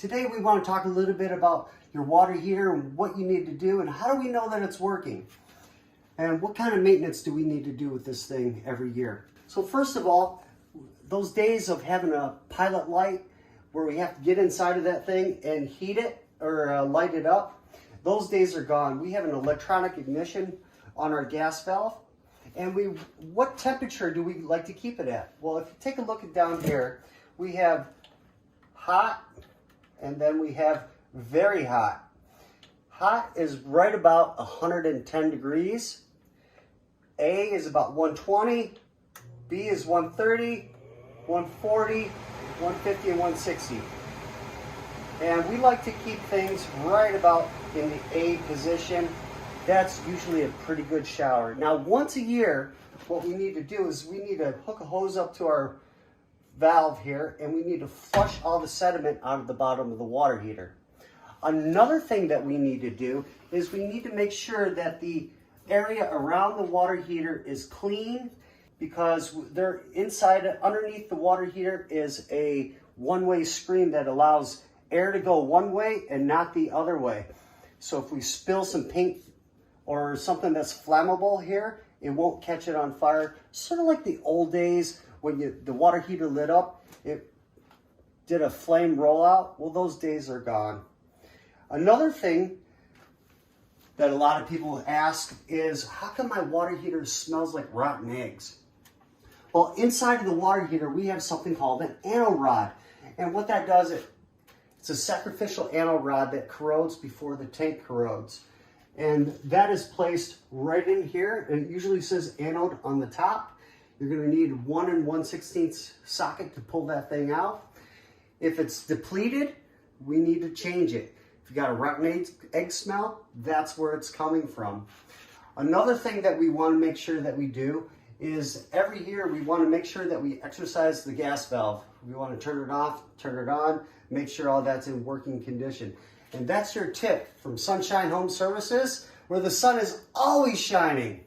Today we want to talk a little bit about your water heater and what you need to do and how do we know that it's working? And what kind of maintenance do we need to do with this thing every year? So first of all, those days of having a pilot light where we have to get inside of that thing and heat it or light it up, those days are gone. We have an electronic ignition on our gas valve. And what temperature do we like to keep it at? Well, if you take a look at down here, we have hot, and then we have very hot. Hot is right about 110 degrees. A is about 120. B is 130, 140, 150, and 160. And we like to keep things right about in the A position. That's usually a pretty good shower. Now, once a year, what we need to do is we need to hook a hose up to our valve here, and we need to flush all the sediment out of the bottom of the water heater. Another thing that we need to do is we need to make sure that the area around the water heater is clean, because underneath the water heater is a one-way screen that allows air to go one way and not the other way. So if we spill some paint or something that's flammable here, it won't catch it on fire. Sort of like the old days when the water heater lit up, it did a flame rollout. Well, those days are gone. Another thing that a lot of people ask is, how come my water heater smells like rotten eggs? Well, inside of the water heater, we have something called an anode rod. And what that does, it's a sacrificial anode rod that corrodes before the tank corrodes. And that is placed right in here. And it usually says anode on the top. You're going to need 1 1/16 socket to pull that thing out. If it's depleted, we need to change it. If you got a rotten egg smell, that's where it's coming from. Another thing that we want to make sure that we do is every year we want to make sure that we exercise the gas valve. We want to turn it off, turn it on, make sure all that's in working condition. And that's your tip from Sunshine Home Services, where the sun is always shining.